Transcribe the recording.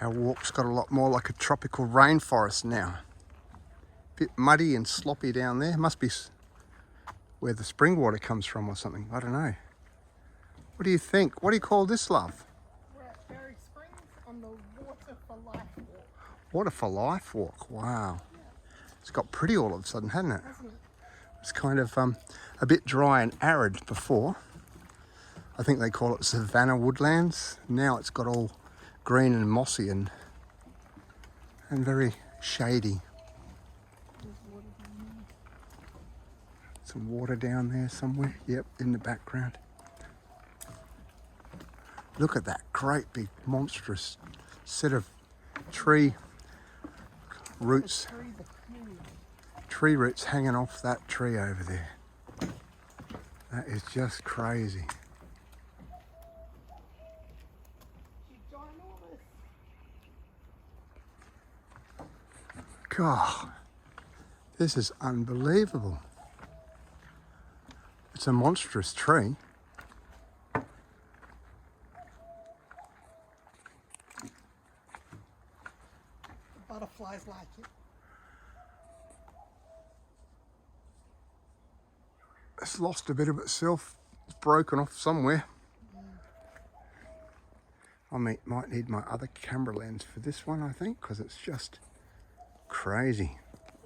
Our walk's got a lot more like a tropical rainforest now. Bit muddy and sloppy down there. Must be where the spring water comes from or something. I don't know. What do you think? What do you call this, love? We're at Berry Springs on the Water for Life walk. Water for Life walk. Wow. It's got pretty all of a sudden, hasn't it? Hasn't it? It's kind of a bit dry and arid before. I think they call it savanna woodlands. Now it's got all green and mossy and very shady. There's water down there. Some water down there somewhere. Yep, in the background. Look at that great big monstrous set of tree roots. The trees are huge. Tree roots hanging off that tree over there. That is just crazy. She's ginormous. God, this is unbelievable. It's a monstrous tree. The butterflies like it. It's lost a bit of itself. It's broken off somewhere. I might need my other camera lens for this one, I think, because it's just crazy.